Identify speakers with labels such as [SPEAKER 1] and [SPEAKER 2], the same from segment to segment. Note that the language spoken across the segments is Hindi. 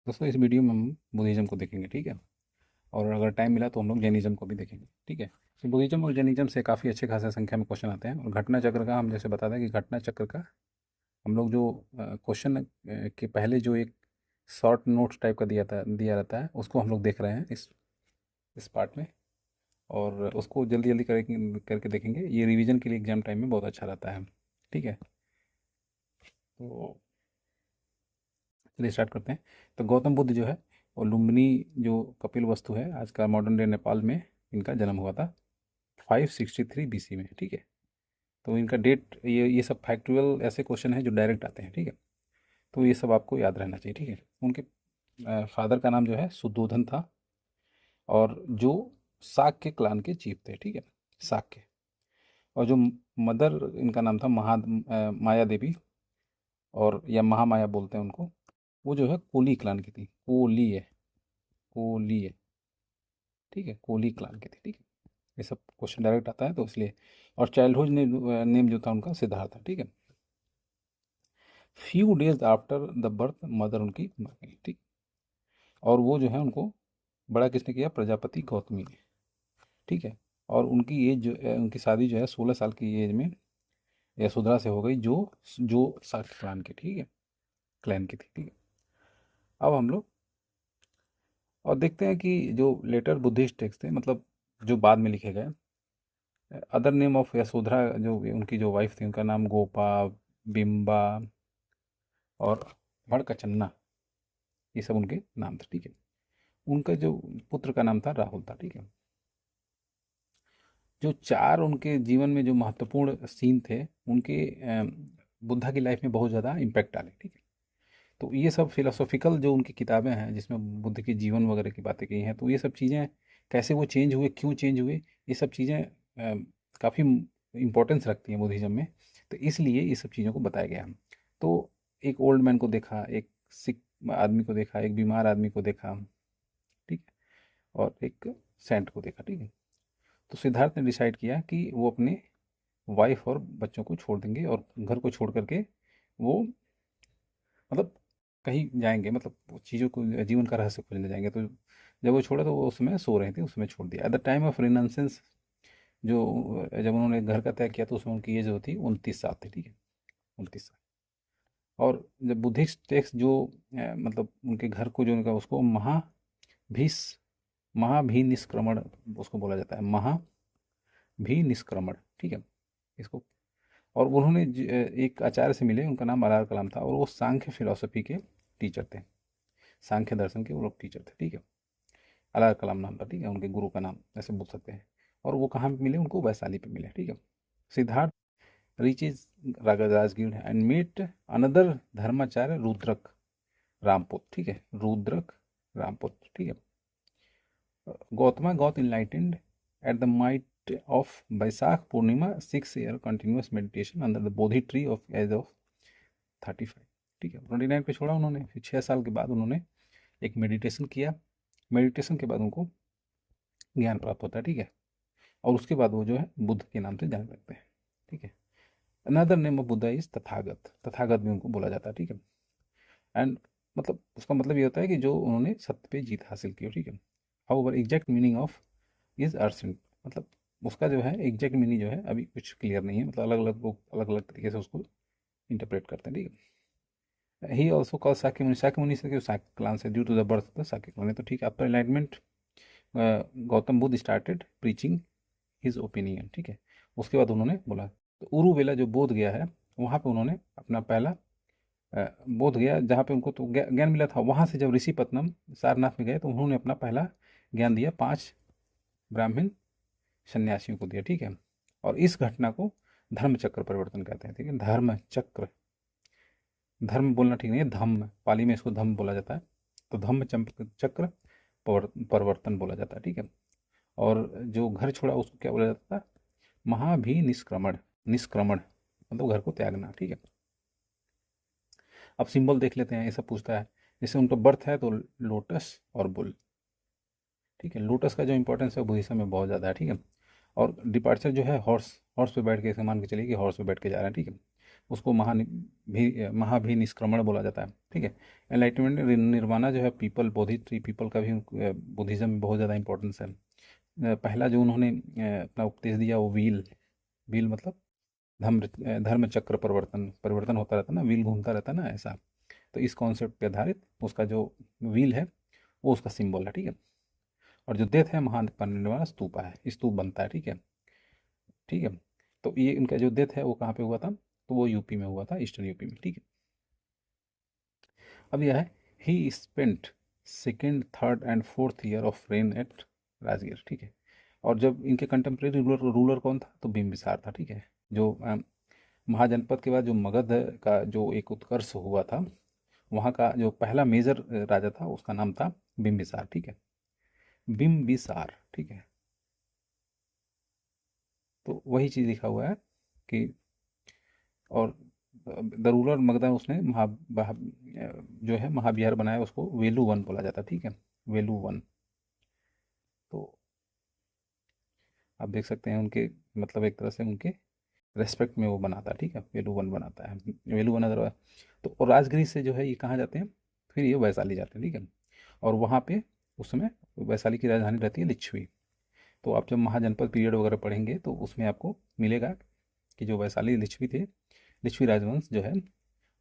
[SPEAKER 1] दोस्तों इस वीडियो में हम बुद्धिज़्म को देखेंगे, ठीक है। और अगर टाइम मिला तो हम लोग जैनिज़्म को भी देखेंगे, ठीक है। तो बुद्धिज़्म और जैनिज़्म से काफ़ी अच्छे खासा संख्या में क्वेश्चन आते हैं। और घटना चक्र का हम जैसे बताते हैं कि घटना चक्र का हम लोग जो क्वेश्चन के पहले जो एक शॉर्ट नोट्स टाइप का दिया रहता है, उसको हम लोग देख रहे हैं इस पार्ट में। और उसको जल्दी जल्दी करके देखेंगे। ये रिवीजन के लिए एग्जाम टाइम में बहुत अच्छा रहता है, ठीक है। तो चलिए स्टार्ट करते हैं। तो गौतम बुद्ध जो है और लुम्बिनी जो कपिल वस्तु है, आज का मॉडर्न डे नेपाल में इनका जन्म हुआ था 563 बीसी में, ठीक है। तो इनका डेट, ये सब फैक्चुअल ऐसे क्वेश्चन हैं जो डायरेक्ट आते हैं, ठीक है। तो ये सब आपको याद रहना चाहिए, ठीक है। उनके फादर का नाम जो है सुद्धोधन था, और जो शाक्य क्लान के चीफ थे, ठीक है, शाक्य। और जो मदर, इनका नाम था माया देवी, और या महामाया बोलते हैं उनको। वो जो है कोली क्लान की थी, कोली है, ठीक है, कोली क्लान की थी, ठीक है। ये सब क्वेश्चन डायरेक्ट आता है तो इसलिए। और चाइल्डहुड नेम जो था उनका सिद्धार्थ था, ठीक है। Few days after the birth mother उनकी मर गई, ठीक। और वो जो है उनको बड़ा किसने किया? प्रजापति गौतमी ने, ठीक है। और उनकी एज उनकी शादी जो है 16 साल की एज में यशोधरा से हो गई, जो जो शाक्य क्लान के, ठीक है, क्लैन की थी, ठीक है। अब हम लोग और देखते हैं कि जो लेटर बुद्धिस्ट टेक्स्ट थे, मतलब जो बाद में लिखे गए, अदर नेम ऑफ यशोधरा, जो उनकी जो वाइफ थी, उनका नाम गोपा, बिम्बा और भड़कचन्ना, ये सब उनके नाम थे, ठीक है। उनका जो पुत्र का नाम था राहुल था, ठीक है। जो चार उनके जीवन में जो महत्वपूर्ण सीन थे, उनके बुद्धा की लाइफ में बहुत ज़्यादा इम्पैक्ट डाले, ठीक है। तो ये सब फिलोसॉफिकल जो उनकी किताबें हैं, जिसमें बुद्ध के जीवन वगैरह की बातें की हैं, तो ये सब चीज़ें कैसे वो चेंज हुए, क्यों चेंज हुए, ये सब चीज़ें काफ़ी इम्पोर्टेंस रखती हैं बुद्धिज़्म में। तो इसलिए ये सब चीज़ों को बताया गया है। तो एक ओल्ड मैन को देखा, एक सिक आदमी को देखा, एक बीमार आदमी को देखा, ठीक है, और एक सेंट को देखा, ठीक है। तो सिद्धार्थ ने डिसाइड किया कि वो अपने वाइफ और बच्चों को छोड़ देंगे, और घर को छोड़ करके वो, मतलब कहीं जाएंगे, मतलब वो चीज़ों को, जीवन का रहस्य खोजने जाएंगे। तो जब वो छोड़ा तो वो उसमें सो रहे थे, उसमें छोड़ दिया। एट द टाइम ऑफ रिनासेंस, जो जब उन्होंने घर का त्याग किया तो उसमें उनकी एज होती 29 साल थी, ठीक है, 29 साल। और जब बुद्धिस्ट टेक्स्ट जो मतलब उनके घर को जो उनका, उसको महाभीस महाभिनिष्क्रमण उसको बोला जाता है, महाभिनिष्क्रमण, ठीक है, इसको। और उन्होंने एक आचार्य से मिले, उनका नाम अलार कलाम था, और वो सांख्य फिलोसफी के टीचर थे, सांख्य दर्शन के वो लोग टीचर थे, ठीक है। अलार कलाम नाम था, ठीक है, उनके गुरु का नाम ऐसे बोल सकते हैं। और वो कहाँ पे मिले? उनको वैशाली पे मिले, ठीक है। Siddhartha reaches Rajgir and meet another dharmacharya Rudraka Ramaputta, ठीक है, रुद्रक रामपुत, ठीक है। Gautama got enlightened at the night of Baisakh Purnima 6 year continuous meditation under the Bodhi tree of age of 35, ठीक है। 29 पे छोड़ा उन्होंने, फिर 6 साल के बाद उन्होंने एक मेडिटेशन किया। मेडिटेशन के बाद उनको ज्ञान प्राप्त होता है, ठीक है। और उसके बाद वो जो है बुद्ध के नाम से जाने लगते हैं, ठीक है। Another name of Buddha is Tathagata, Tathagata भी उनको बोला जाता है, ठीक है। एंड मतलब उसका मतलब ये होता है कि जो उन्होंने सत्य पे जीत हासिल की हो, ठीक है। However exact meaning of is अर्सेंट, मतलब उसका जो है एग्जैक्ट मीनिंग जो है अभी कुछ क्लियर नहीं है, मतलब अलग अलग लोग अलग अलग तरीके से उसको इंटरप्रेट करते हैं, ठीक है। He also call Shakya Muni से क्यों शाक्य क्लान से, due to the birth of the Shakya clan, तो ठीक है। After enlightenment Gautam Buddha started preaching his opinion, ठीक है। उसके बाद उन्होंने बोला, तो उरुवेला जो बोध गया है, वहाँ पे उन्होंने अपना पहला बोध गया, जहाँ पे उनको तो ज्ञान मिला था। वहाँ से जब ऋषि पत्नम सारनाथ में गए तो उन्होंने अपना पहला ज्ञान दिया 5 ब्राह्मण सन्यासियों को दिया, ठीक है। और इस घटना को धर्म चक्र परिवर्तन कहते हैं, ठीक है, धर्म चक्र। धर्म बोलना ठीक नहीं है, धम्म, पाली में इसको धम्म बोला जाता है। तो धम्म चक्र परिवर्तन बोला जाता है, ठीक है। और जो घर छोड़ा उसको क्या बोला जाता था? महाभिनिष्क्रमण, निष्क्रमण मतलब घर को त्यागना, ठीक है। अब सिंबल देख लेते हैं, ये सब पूछता है। जैसे उनका बर्थ है तो लोटस और बुल, ठीक है। लोटस का जो इंपॉर्टेंस है बुद्धिज्म में बहुत ज़्यादा है, ठीक है। और डिपार्चर जो है हॉर्स, हॉर्स पे बैठ के, ऐसे मान के चलिए कि हॉर्स पे बैठ के जा रहे हैं, ठीक है। उसको महाभिनिष्क्रमण बोला जाता है, ठीक है। एनलाइटमेंट निर्वाणा जो है पीपल, बोधि ट्री पीपल का भी बुद्धिज्म में बहुत ज़्यादा इंपॉर्टेंस है। पहला जो उन्होंने अपना उपदेश दिया वो व्हील, व्हील मतलब धर्म चक्र परिवर्तन, परिवर्तन होता रहता है ना, व्हील घूमता रहता है ना, ऐसा। तो इस कॉन्सेप्ट पे आधारित उसका जो व्हील है वो उसका सिंबल है, ठीक है। और जो डेथ है महान परिनिर्वाण स्तूपा है, स्तूप बनता है, ठीक है, ठीक है। तो ये इनका जो डेथ है वो कहाँ पे हुआ था, तो वो यूपी में हुआ था, ईस्टर्न यूपी में, ठीक है। अब यह है, he spent second, third and fourth year of rain at Rajgir, ठीक है। और जब इनके कंटेम्प्रेरी रूलर रूलर कौन था, तो बिम्बिसार था, ठीक है। जो महाजनपद के बाद जो मगध का जो एक उत्कर्ष हुआ था, वहाँ का जो पहला मेजर राजा था उसका नाम था बिम्बिसार, ठीक है, बिम्बिसार, ठीक है। तो वही चीज़ लिखा हुआ है कि, और द रूलर मगधा उसने जो है महाविहार बनाया, उसको वेलू वन बोला जाता है, ठीक है, वेलू वन। तो आप देख सकते हैं उनके मतलब एक तरह से उनके रेस्पेक्ट में वो बनाता है, ठीक है, वेलू वन बनाता है, वेलू वन अदरवाइज। तो और राजगिरी से जो है ये कहाँ जाते हैं, फिर ये वैशाली जाते हैं, ठीक है। और वहाँ पे उस समय वैशाली की राजधानी रहती है लिच्छवी। तो आप जब महाजनपद पीरियड वगैरह पढ़ेंगे तो उसमें आपको मिलेगा कि जो वैशाली लिच्छवी थे, लिच्छवी राजवंश जो है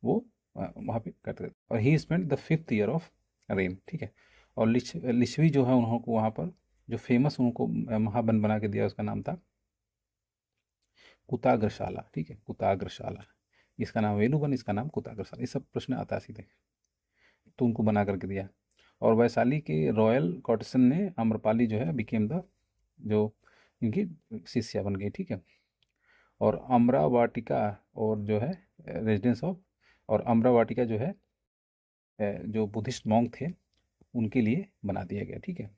[SPEAKER 1] वो वहाँ पे करते थे। और he spend the 5th year of rain, ठीक है। और लिच्छवी जो है उनको वहाँ पर जो फेमस उनको महावन बना के दिया उसका नाम था कुताग्रशाला, ठीक है, कुताग्रशाला। इसका नाम वेलुवन, इसका नाम कुताग्रशाला। ये सब प्रश्न आता है सीधे, तो उनको बना करके दिया। और वैशाली के रॉयल कॉटसन ने आम्रपाली जो है बिकेम द, जो इनकी शिष्या बन गई, ठीक है। और अमरा वाटिका, और जो है रेजिडेंस ऑफ, और अमरा वाटिका जो है जो बुद्धिस्ट मॉन्क थे उनके लिए बना दिया गया, ठीक है।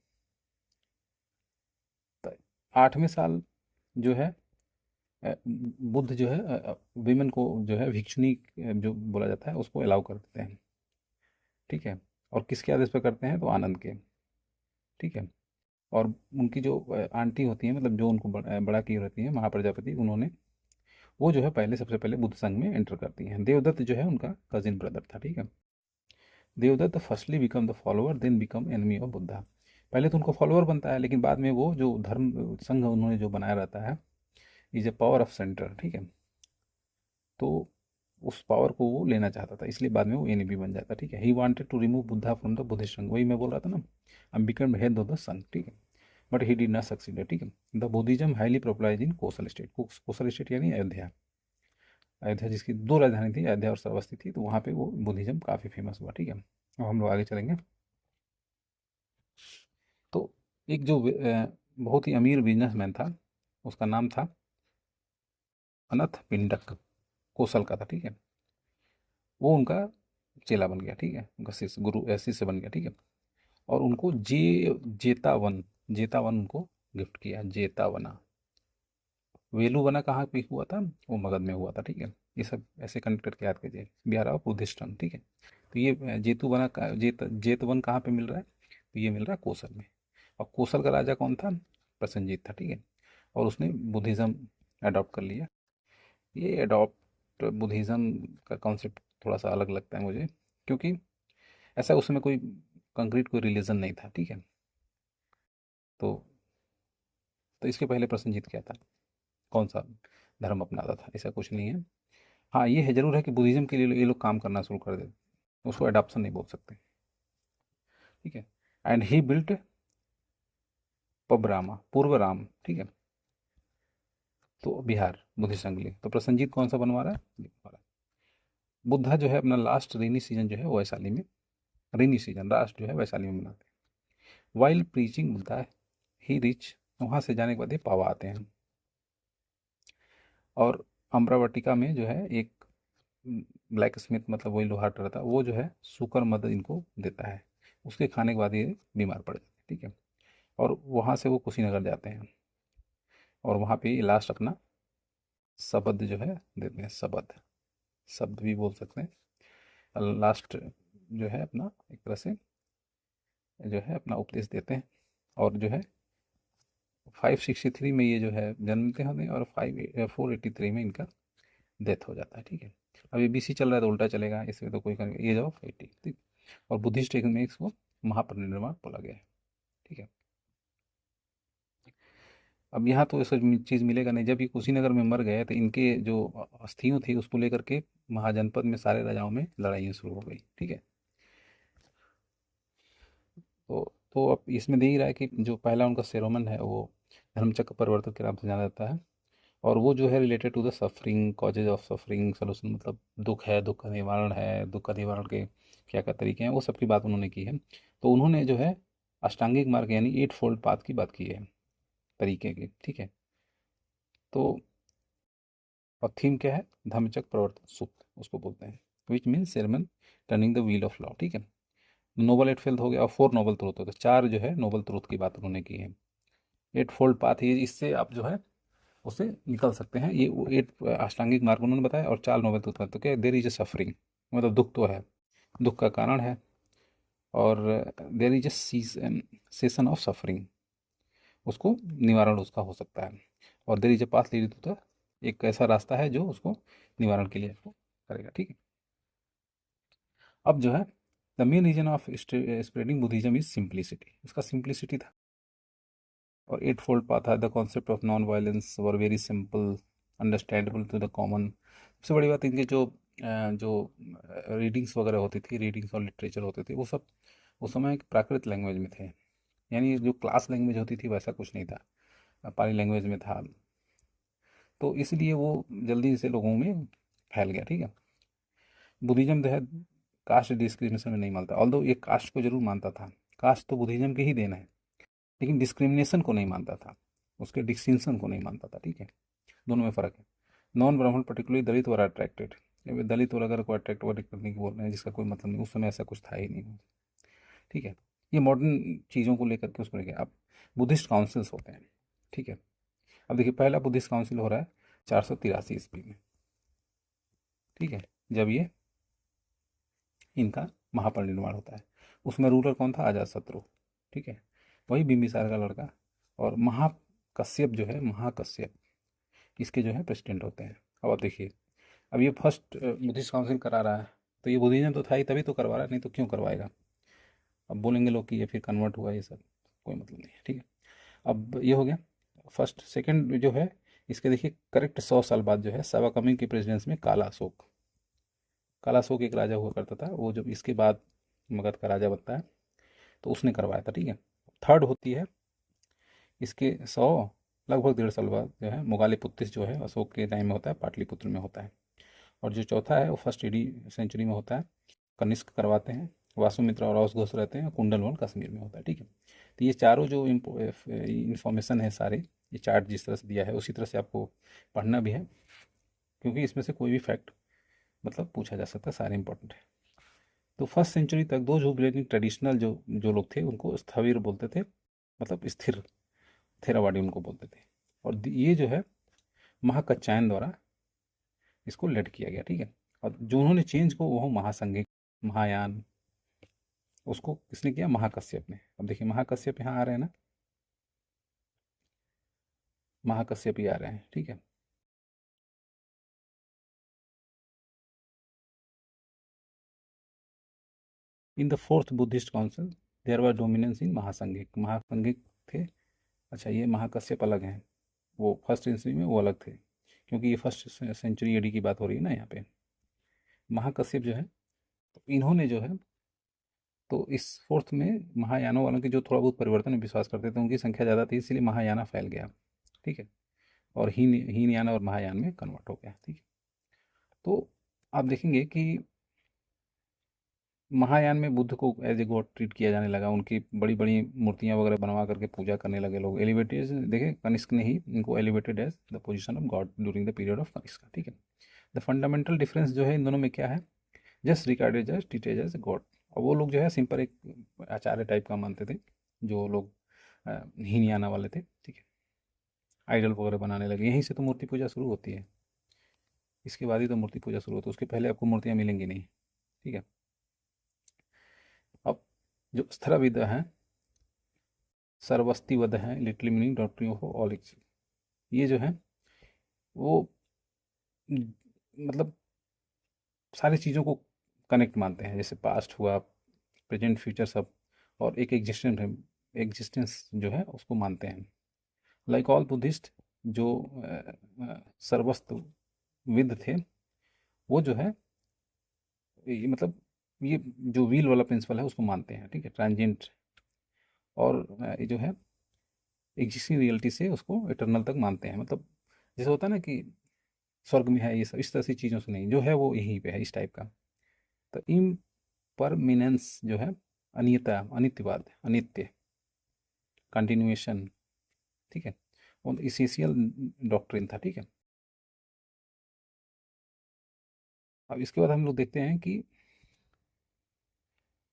[SPEAKER 1] तो 8वें साल जो है बुद्ध जो है विमेन को जो है भिक्षुनी जो बोला जाता है उसको अलाउ कर देते हैं, ठीक है। और किसके आदेश पर करते हैं, तो आनंद के, ठीक है। और उनकी जो आंटी होती है, मतलब जो उनको बड़ा की रहती है महाप्रजापति, उन्होंने वो जो है पहले सबसे पहले बुद्ध संघ में एंटर करती हैं। देवदत्त जो है उनका कजिन ब्रदर था, ठीक है। Devadatta firstly become the follower then become enemy of Buddha. पहले तो उनको फॉलोअर बनता है, लेकिन बाद में वो जो धर्म संघ उन्होंने जो बनाया रहता है, is a power of centre, ठीक है। तो उस पावर को वो लेना चाहता था, इसलिए बाद में वो एनिमी बन जाता, ठीक है। He wanted to remove Buddha from the Buddhist sangha, वही मैं बोल रहा था ना, and become head of the sangha, ठीक है। But he did not succeed, ठीक है। The Buddhism highly popularize in Kosala state, Kosala state यानी अयोध्या। अयोध्या जिसकी दो राजधानी थी, अयोध्या और श्रावस्ती थी, तो वहाँ पे वो बुद्धिज्म काफ़ी फेमस हुआ, ठीक है। अब हम लोग आगे चलेंगे। तो एक जो बहुत ही अमीर बिजनेसमैन था, उसका नाम था अनथ पिंडक, कौशल का था, ठीक है। वो उनका चेला बन गया, ठीक है, उनका शिष्य, गुरु शिष्य बन गया, ठीक है। और उनको जेतावन, जेतावन उनको गिफ्ट किया, जेतावना। वेलुवना कहाँ पे हुआ था, वो मगध में हुआ था, ठीक है। ये सब ऐसे कनेक्ट करके याद कीजिए, बिहार ऑफ बुद्धिस्टन, ठीक है। तो ये जेतुवना का जेतवन कहाँ पे मिल रहा है, तो ये मिल रहा है कौशल में। और कौशल का राजा कौन था, प्रसन्नजीत था, ठीक है। और उसने बुद्धिज़्म अडॉप्ट कर लिया। ये अडॉप्ट बुद्धिज़्म का कॉन्सेप्ट थोड़ा सा अलग लगता है मुझे, क्योंकि ऐसा उसमें कोई कंक्रीट कोई रिलीजन नहीं था, ठीक है। तो इसके पहले प्रसन्नजीत क्या था, कौन सा धर्म अपनाता था, ऐसा कुछ नहीं है। हाँ ये है, जरूर है कि बुद्धिज्म के लिए ये लोग काम करना शुरू कर देते, उसको एडाप्शन नहीं बोल सकते, ठीक है। एंड ही बिल्ट पबरामा, पूर्व राम, ठीक है। तो बिहार बुद्धिस्ट संघ लिए, तो प्रसन्नजीत कौन सा बनवा रहा है, ये बनवा रहा है। बुद्धा जो है अपना लास्ट रेनी सीजन जो है वो वैशाली में, रेनी सीजन लास्ट जो है वैशाली में मनाते हैं। वाइल प्रीचिंग बुद्धा ही रिच, वहाँ से जाने के बाद ये पावा आते हैं। और अमरावटिका में जो है एक ब्लैक स्मिथ, मतलब वही लोहार रहता है, वो जो है शुकर मदद इनको देता है। उसके खाने के बाद ये बीमार पड़ जाते हैं, ठीक है। और वहाँ से वो कुशीनगर जाते हैं, और वहाँ पे लास्ट अपना शब्द जो है देते हैं, शब्द, शब्द भी बोल सकते हैं। लास्ट जो है अपना एक तरह से जो है अपना उपदेश देते हैं। और जो है 563 में ये जो है जन्मते हैं और 483 में इनका डेथ हो जाता है, ठीक है। अब ये BC चल रहा है तो उल्टा चलेगा, इसमें तो कोई एज ऑफ 80, ठीक। और बुद्धिस्ट टेक्स्ट में इसको महापरिनिर्वाण बोला गया है, ठीक है। अब यहाँ तो ऐसा चीज़ मिलेगा नहीं, जब ये कुशीनगर में मर गए तो इनके जो अस्थियों थी उसको लेकर के महाजनपद में सारे राजाओं में लड़ाइयाँ शुरू हो गई, ठीक है। तो अब इसमें देख ही रहा है कि जो पहला उनका सेरोमन है वो धर्मचक्र परिवर्तक के नाम से जाना जाता है, और वो जो है related to the suffering, causes of suffering solution, मतलब दुख है, दुख का निवारण है, दुख का निवारण के क्या क्या तरीके हैं, वो सब की बात उन्होंने की है। तो उन्होंने जो है अष्टांगिक मार्ग यानी 8 फोल्ड पाथ की बात की है, तरीके की, ठीक है। तो और थीम क्या है, धम्मचक्र प्रवर्तन सूत्र उसको बोलते हैं, which means sermon turning the wheel of law, ठीक है। नोबल एट फेल्थ हो गया, और 4 नोबल ट्रूथ होते हैं, 4 जो है नोबल ट्रूथ की बात उन्होंने की है। 8 फोल्ड पाथ, ये इससे आप जो है उससे निकल सकते हैं, ये 8 अष्टांगिक मार्ग उन्होंने बताया, और 4 नोबल ट्रूथ, तो क्या देर इज ए सफरिंग, मतलब दुख तो है, दुख का कारण है, और there is a cessation of suffering, उसको निवारण उसका हो सकता है, और there is a path lead to the, एक ऐसा रास्ता है जो उसको निवारण के लिए उसको करेगा, ठीक है। अब जो है the main reason of spreading Buddhism is simplicity, इसका सिंप्लिसिटी था, और 8 फोल्ड पाथ है, the concept of non violence were very simple understandable to the common. सबसे बड़ी बात इनके जो रीडिंग्स वगैरह होती थी, रीडिंग्स और लिटरेचर होते थे, वो सब उस समय एक प्राकृत लैंग्वेज में थे, यानी जो क्लास लैंग्वेज होती थी वैसा कुछ नहीं था, पाली लैंग्वेज में था, तो इसलिए वो जल्दी से लोगों में फैल गया, ठीक है। बुद्धिज्म जो है कास्ट डिस्क्रिमिनेशन में नहीं मानता, ऑल्दो ये कास्ट को जरूर मानता था, कास्ट तो बुद्धिज्म के ही देना है, लेकिन डिस्क्रिमिनेशन को नहीं मानता था, उसके डिस्टिंक्शन को नहीं मानता था, ठीक है। दोनों में फ़र्क है। नॉन ब्राह्मण पर्टिकुलरली दलित वर अट्रैक्टेड, दलित और अगर कोई अट्रैक्ट करने की बोल रहे हैं जिसका कोई मतलब नहीं, उस समय ऐसा कुछ था ही नहीं, ठीक है। ये मॉडर्न चीज़ों को लेकर के उसको लेकर अब बुद्धिस्ट काउंसिल्स होते हैं, ठीक है। अब देखिए पहला बुद्धिस्ट काउंसिल हो रहा है 483 ईस्वी में, ठीक है, जब ये इनका महापरिनिर्वाण होता है। उसमें रूलर कौन था, अजातशत्रु, ठीक है, वही बिंबिसार का लड़का, और महाकश्यप जो है, महाकश्यप इसके जो है प्रेसिडेंट होते हैं। अब आप देखिए, अब ये फर्स्ट बुद्धिस्ट काउंसिल करा रहा है, तो ये बुद्धिज्म तो था ही, तभी तो करवा रहा है, नहीं तो क्यों करवाएगा। अब बोलेंगे लोग कि ये फिर कन्वर्ट हुआ, ये सब कोई मतलब नहीं है, ठीक है। अब ये हो गया फर्स्ट। सेकंड जो है इसके देखिए करेक्ट 100 साल बाद जो है सवाकमिंग की प्रेसिडेंस में काला अशोक, काला अशोक एक राजा हुआ करता था, वो जब इसके बाद मगध का राजा बनता है तो उसने करवाया था, ठीक है। थर्ड होती है इसके 100 लगभग 1.5 साल बाद जो है मुगालिपुत्तिस जो है अशोक के टाइम में होता है, पाटलिपुत्र में होता है। और जो चौथा है वो फर्स्ट एडी सेंचुरी में होता है, कनिष्क करवाते हैं, वासुमित्रा और औस घोष रहते हैं, कुंडलवन कश्मीर में होता है, ठीक है। तो ये चारों जो इंफॉर्मेशन है सारे, ये चार्ट जिस तरह से दिया है उसी तरह से आपको पढ़ना भी है, क्योंकि इसमें से कोई भी फैक्ट मतलब पूछा जा सकता है, सारे इंपॉर्टेंट है। तो फर्स्ट सेंचुरी तक दो जो ट्रेडिशनल जो जो लोग थे उनको स्थविर बोलते थे, मतलब स्थिर, थेरावादी उनको बोलते थे। और ये जो है महाकच्चायन द्वारा इसको लेड किया गया, ठीक है। और जो उन्होंने चेंज को वो महासंघिक, महायान, उसको किसने किया, महाकश्यप ने। अब देखिए महाकश्यप यहाँ आ रहे हैं ना, महाकश्यप ही आ रहे हैं, ठीक है। In the fourth Buddhist council there were dominance in Mahasanghika, Mahasanghika थे। अच्छा ये महाकश्यप अलग हैं, वो फर्स्ट सेंचुरी में वो अलग थे, क्योंकि ये फर्स्ट सेंचुरी एडी की बात हो रही है ना यहाँ पे। महाकश्यप जो है, तो इन्होंने जो है, तो इस फोर्थ में महायानों वालों के जो थोड़ा बहुत परिवर्तन में विश्वास करते थे उनकी संख्या ज़्यादा थी, इसलिए महायाना फैल गया, ठीक है। और हीनयान और महायान में कन्वर्ट हो गया, ठीक है। तो आप देखेंगे कि महायान में बुद्ध को एज ए गॉड ट्रीट किया जाने लगा, उनकी बड़ी बड़ी मूर्तियां वगैरह बनवा करके पूजा करने लगे लोग, एलिवेटेड, देखे कनिष्क ने ही इनको elevated as the position of god during the period of Kanishka, ठीक है। द फंडामेंटल डिफरेंस जो है इन दोनों में क्या है, just regarded as treated as god. और वो लोग जो है सिंपल एक आचार्य टाइप का मानते थे, जो लोग हीनयाना वाले थे, ठीक है। आइडल वगैरह बनाने लगे, यहीं से तो मूर्ति पूजा शुरू होती है, इसके बाद ही तो मूर्ति पूजा शुरू होती है, उसके पहले आपको मूर्तियाँ मिलेंगी नहीं, ठीक है। अब जो स्थराविद्या है, सर्वस्तिवद है, literally meaning doctrine of all, ये जो है वो मतलब सारी चीज़ों को कनेक्ट मानते हैं, जैसे पास्ट हुआ, प्रेजेंट, फ्यूचर सब, और एक एग्जिस्टेंस जो है उसको मानते हैं। लाइक ऑल बुद्धिस्ट जो सर्वस्तु विद थे, वो जो है ये मतलब ये जो व्हील वाला प्रिंसिपल है उसको मानते हैं, ठीक है, ट्रांजिएंट, और ये जो है एग्जिस्टिंग रियलिटी से उसको इटर्नल तक मानते हैं। मतलब जैसे होता है ना कि स्वर्ग में है, ये सब इस तरह की चीज़ों से नहीं, जो है वो यहीं पे है, इस टाइप का। तो इम्परमिनेंस जो है, अनियता, अनित्यवाद, अनित्य, कंटिन्यूएशन, ठीक है, और इसेंशियल डॉक्ट्रिन था, ठीक है। अब इसके बाद हम लोग देखते हैं कि,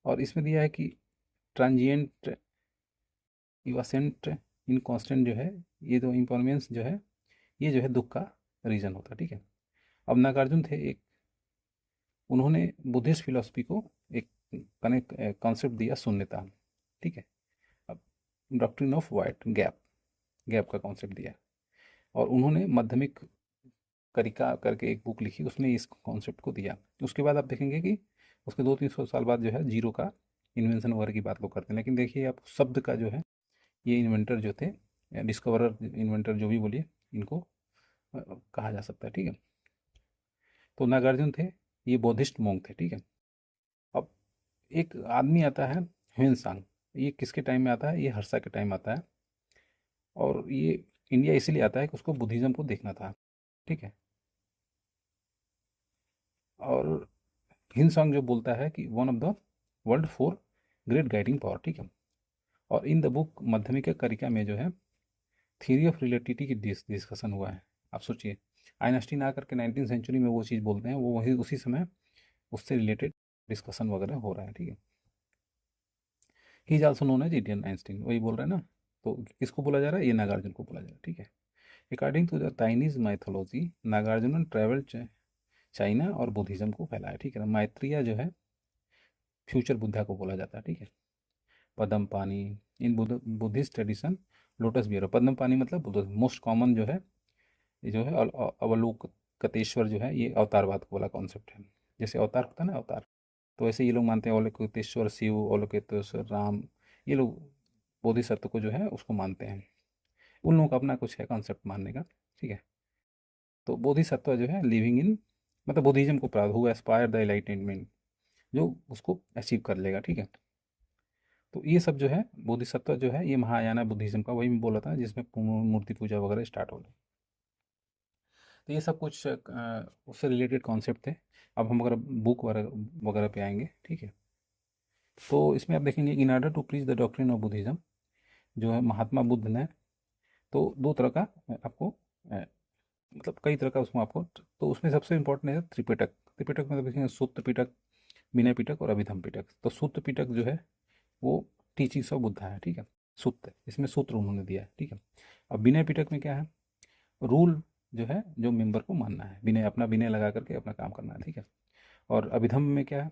[SPEAKER 1] और इसमें दिया है कि ट्रांजिएंट, इवासेंट, इनकांस्टेंट जो है, ये जो इम्परमेंस जो है, ये जो है दुख का रीजन होता है, ठीक है। अब नागार्जुन थे एक, उन्होंने बुद्धिस्ट फिलोसफी को एक कनेक्ट कॉन्सेप्ट दिया, शून्यता, ठीक है। अब doctrine of white gap, gap का कॉन्सेप्ट दिया, और उन्होंने माध्यमिक करिका करके एक बुक लिखी, उसने इस कॉन्सेप्ट को दिया। उसके बाद आप देखेंगे कि उसके 200-300 साल बाद जो है जीरो का इन्वेंशन वगैरह की बात लोग करते हैं, लेकिन देखिए आप शब्द का जो है, ये इन्वेंटर जो थे, डिस्कवरर, इन्वेंटर जो भी बोलिए, इनको कहा जा सकता है, ठीक है। तो नागार्जुन थे, ये बौद्धिस्ट मोंग थे, ठीक है। अब एक आदमी आता है ह्वेनसांग, ये किसके टाइम में आता है, ये हर्षा के टाइम आता है, और ये इंडिया इसलिए आता है कि उसको बुद्धिज़्म को देखना था, ठीक है। और हिंसंग जो बोलता है कि one of the world four great guiding power, ठीक है। और इन द बुक माध्यमिका करिका में जो है थ्योरी ऑफ रिलेटिविटी की डिस्कशन हुआ है। आप सोचिए, आइंस्टीन आकर के 19th सेंचुरी में वो चीज़ बोलते हैं, वो वही उसी समय उससे रिलेटेड डिस्कशन वगैरह हो रहा है, ठीक है। He is also known as Indian Einstein, वही बोल रहे हैं ना। तो किसको बोला जा रहा है, ये नागार्जुन को बोला जा रहा है, ठीक है। According to the Chinese mythology, Nagarjuna travel China और बुद्धिज्म को फैलाया, ठीक है। मैत्रेय जो है फ्यूचर बुद्धा को बोला जाता है, ठीक है। Padmapani, in Buddhist tradition lotus bearer, Padmapani मतलब मोस्ट कॉमन जो है, ये जो है अवलोकतेश्वर जो है, ये अवतारवाद वाला कॉन्सेप्ट है। जैसे अवतार होता है ना, अवतार, तो वैसे ये लोग मानते हैं अवलोकतेश्वर शिव, अवलोकतेश्वर राम, ये लोग बोधिसत्व को जो है उसको मानते हैं। उन लोगों का अपना कुछ है कॉन्सेप्ट मानने का, ठीक है। तो बोधिसत्व जो है लिविंग इन, मतलब बुद्धिज्म को प्राप्त हुआ, एस्पायर द एनलाइटनमेंट, जो उसको अचीव कर लेगा, ठीक है। तो ये सब जो है बोधिसत्व जो है, ये महायाना बुद्धिज्म का, वही मैं बोला था, जिसमें मूर्ति पूजा वगैरह स्टार्ट हो गई। तो ये सब कुछ उससे रिलेटेड कॉन्सेप्ट थे। अब हम अगर बुक वगैरह वगैरह पे आएंगे, ठीक है। तो इसमें आप देखेंगे, in order to preach the doctrine of Buddhism, जो है महात्मा बुद्ध ने, तो दो तरह का आपको मतलब कई तरह का उसमें आपको, तो उसमें सबसे इंपॉर्टेंट है त्रिपिटक। त्रिपिटक में देखेंगे सूत्र पिटक, विनय पिटक और अभिधम पिटक। तो सूत्र पिटक जो है वो टीचिंग्स ऑफ बुद्धा है, ठीक है। सूत्र, इसमें सूत्र उन्होंने दिया है, ठीक है। अब विनय पिटक में क्या है, रूल जो है, जो मेंबर को मानना है, विनय, अपना विनय लगा करके अपना काम करना है, ठीक है। और अभिधम में क्या है,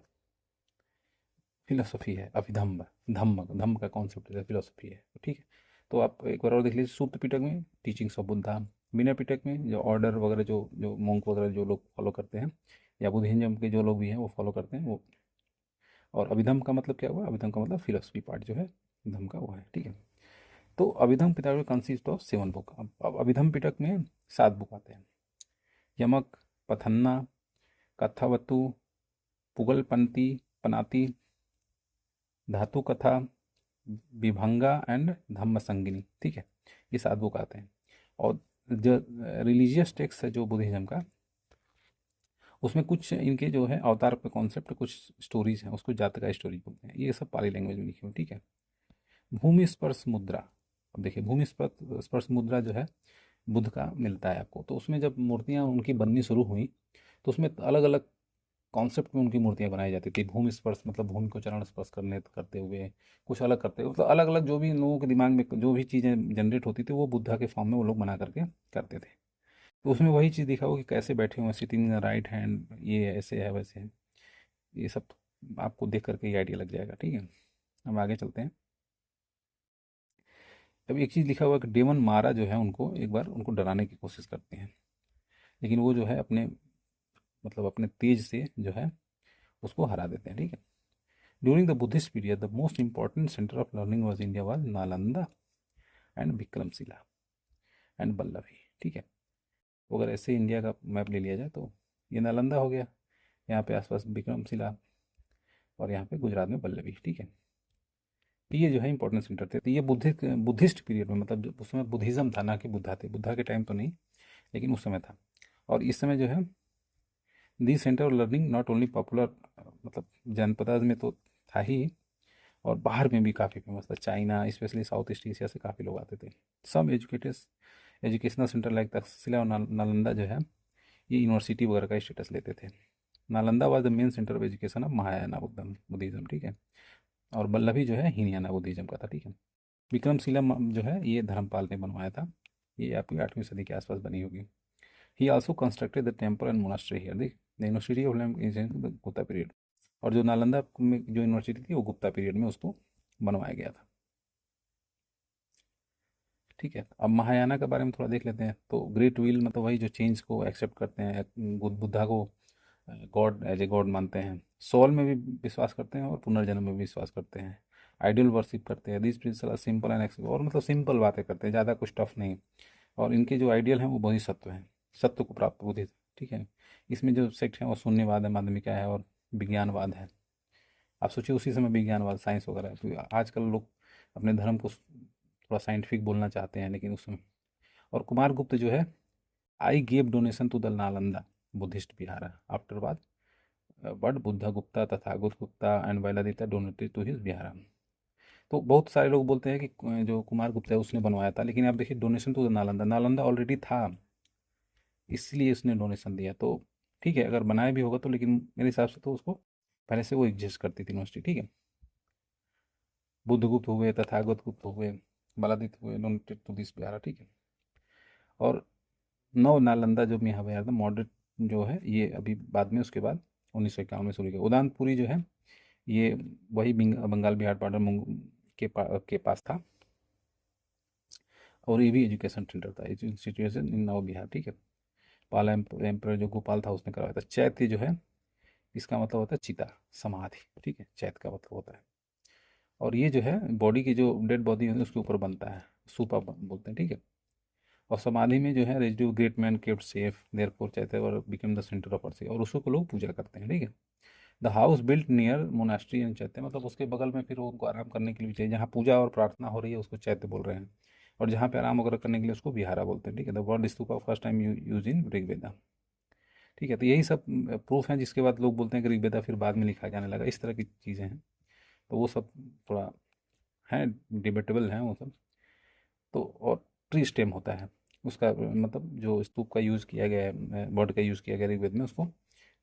[SPEAKER 1] फिलोसफी है, अभिधम्म, धम्म, धम्म का कॉन्सेप्ट है, फिलोसफी है, ठीक है। तो आप एक बार और देख लीजिए, सूत्र पिटक में टीचिंग्स ऑफ बुद्धा, विनय पिटक में जो ऑर्डर वगैरह, जो जो मोंक वगैरह जो लोग फॉलो करते हैं, या बुद्धिज्म के जो लोग भी हैं वो फॉलो करते हैं वो। और अभिधम का मतलब क्या हुआ, अभिधम का मतलब फिलोसफी पार्ट जो है धम्म का वो है, ठीक है। तो अभिधम पिटक कंसिस्ट ऑफ 7 बुक। अब अभिधम पिटक में 7 बुक आते हैं, यमक, पथन्ना, कथावतु, पुगलपंती, पनाती, धातु कथा, विभंगा एंड धम्म संगिनी, ठीक है। ये 7 बुक आते हैं। और जो रिलीजियस टेक्स्ट है जो बुद्धिज्म का, उसमें कुछ इनके जो है अवतार पे कॉन्सेप्ट, कुछ स्टोरीज हैं, उसको जातका स्टोरी बोलते हैं, ये सब पाली लैंग्वेज में लिखी हुई, ठीक है। भूमि स्पर्श मुद्रा, अब देखिए भूमि स्पर्श मुद्रा जो है बुद्ध का मिलता है आपको। तो उसमें जब मूर्तियाँ उनकी बननी शुरू हुई, तो उसमें अलग अलग कॉन्सेप्ट में उनकी मूर्तियाँ बनाई जाती थी। भूमि स्पर्श मतलब भूमि को चरण स्पर्श करते हुए, कुछ अलग करते हुए, मतलब अलग अलग जो भी लोगों के दिमाग में जो भी चीज़ें जनरेट होती थी, वो बुद्धा के फॉर्म में वो लोग बना करके करते थे। तो उसमें वही चीज़ दिखा हो कि कैसे बैठे हुए, सिटिंग राइट हैंड, ये ऐसे है वैसे है, ये सब आपको देख करके ये आइडिया लग जाएगा, ठीक है। अब आगे चलते हैं। अब एक चीज़ लिखा हुआ है कि डेमन मारा जो है उनको एक बार उनको डराने की कोशिश करते हैं, लेकिन वो जो है अपने मतलब अपने तेज से जो है उसको हरा देते हैं, ठीक है। During the Buddhist period the most important centre of learning was India was Nalanda and Vikramshila and Vallabhi, ठीक है। तो अगर ऐसे इंडिया का मैप ले लिया जाए तो ये नालंदा हो गया, यहाँ पे आसपास विक्रमशिला, और यहाँ पे गुजरात में बल्लभी, ठीक है। तो ये जो है इंपॉर्टेंट सेंटर थे। तो ये बुद्धिस्ट पीरियड में, मतलब उस समय बुद्धिज़्म था, ना कि बुद्धा थे। बुद्धा के टाइम तो नहीं, लेकिन उस समय था। और इस समय जो है the centre of learning not only popular, मतलब जनपदाज में तो था ही, और बाहर में भी काफ़ी फेमस था। China, especially south east Asia से काफ़ी लोग आते थे। Some educators educational centre like Takshashila और नालंदा जो है ये यूनिवर्सिटी वगैरह का स्टेटस लेते थे। Nalanda was the main centre of education of Mahayana Buddhism, ठीक है। और बल्लभी जो है हीनयाना बुद्धिज्म का था, ठीक है। विक्रमशिला जो है ये धर्मपाल ने बनवाया था, ये आपकी 8वीं सदी के आसपास बनी होगी। He also constructed the temple and monastery here, देख the university of Gupta period. और जो नालंदा में जो यूनिवर्सिटी थी वो गुप्ता पीरियड में उसको बनवाया गया था, ठीक है। अब महायाना के बारे में थोड़ा देख लेते हैं। तो ग्रेट व्हील मतलब वही जो चेंज को एक्सेप्ट करते हैं, बुद्धा को गॉड एज ए गॉड मानते हैं, सोल में भी विश्वास करते हैं और पुनर्जन्म में भी विश्वास करते हैं, आइडियल वर्शिप करते हैं। This principle simple and accept, और मतलब सिंपल बातें करते हैं, ज़्यादा कुछ टफ नहीं। और इनके जो आइडियल हैं वो बोधिसत्व हैं, सत्य को प्राप्त बुद्धि, ठीक है। इसमें जो सेक्ट है वो शून्यवाद है, माध्यमिका है और विज्ञानवाद है। आप सोचिए उसी समय विज्ञानवाद, साइंस वगैरह है। तो आजकल लोग अपने धर्म को थोड़ा साइंटिफिक बोलना चाहते हैं, लेकिन उस समय। और कुमार गुप्त जो है, I gave donation to the Nalanda Buddhist vihara afterwards, but Budhagupta Tathagatagupta and Baladitya donated to his vihara. तो बहुत सारे लोग बोलते हैं कि जो कुमार गुप्ता है उसने बनवाया था, लेकिन आप देखिए donation to the Nalanda, Nalanda already था, इसलिए उसने डोनेशन दिया। तो ठीक है, अगर बनाया भी होगा तो, लेकिन मेरे हिसाब से तो उसको पहले से वो एग्जिस्ट करती थी यूनिवर्सिटी, ठीक है। बुद्धगुप्त हुए, तथागत गुप्त हुए, बालादित्य हुए, डोनेटेड टू दिस विहार, ठीक है। और नव नालंदा जो महाविहार था मॉडरेट जो है, ये अभी बाद में, उसके बाद 1951 में शुरू किया। उदानपुरी जो है ये वही बंगाल बिहार बॉर्डर के पास था, और ये भी एजुकेशन सेंटर था, इंस्टीट्यूशन इन नव बिहार, ठीक है। पाला एम्पर जो गोपाल था उसने करवाया था। चैत्य जो है इसका मतलब होता है चिता, समाधि, ठीक है, चैत्य का मतलब होता है। और ये जो है बॉडी की जो डेड बॉडी है उसके ऊपर बनता है, सूपा बोलते हैं, ठीक है। और समाधि में जो है residue great man kept safe therefore चैत्य और become the centre of earth, और उसको लोग पूजा करते हैं, ठीक है। The house built near monastery and चैत्य, मतलब उसके बगल में फिर उनको आराम करने के लिए भी चाहिए, जहाँ पूजा और प्रार्थना हो रही है उसको चैत्य बोल रहे हैं, और जहाँ पे आराम वगैरह करने के लिए उसको विहारा बोलते हैं, ठीक है। The word stupa first time use in Rigveda, ठीक है। तो यही सब प्रूफ हैं, जिसके बाद लोग बोलते हैं कि ऋग्वेदा फिर बाद में लिखा जाने लगा, इस तरह की चीज़ें हैं। तो वो सब थोड़ा है, डिबेटेबल हैं वो सब। तो और ट्री स्टेम होता है उसका, मतलब जो स्तूप का यूज़ किया गया है, वर्ड का यूज़ किया गया ऋग्वेद में, उसको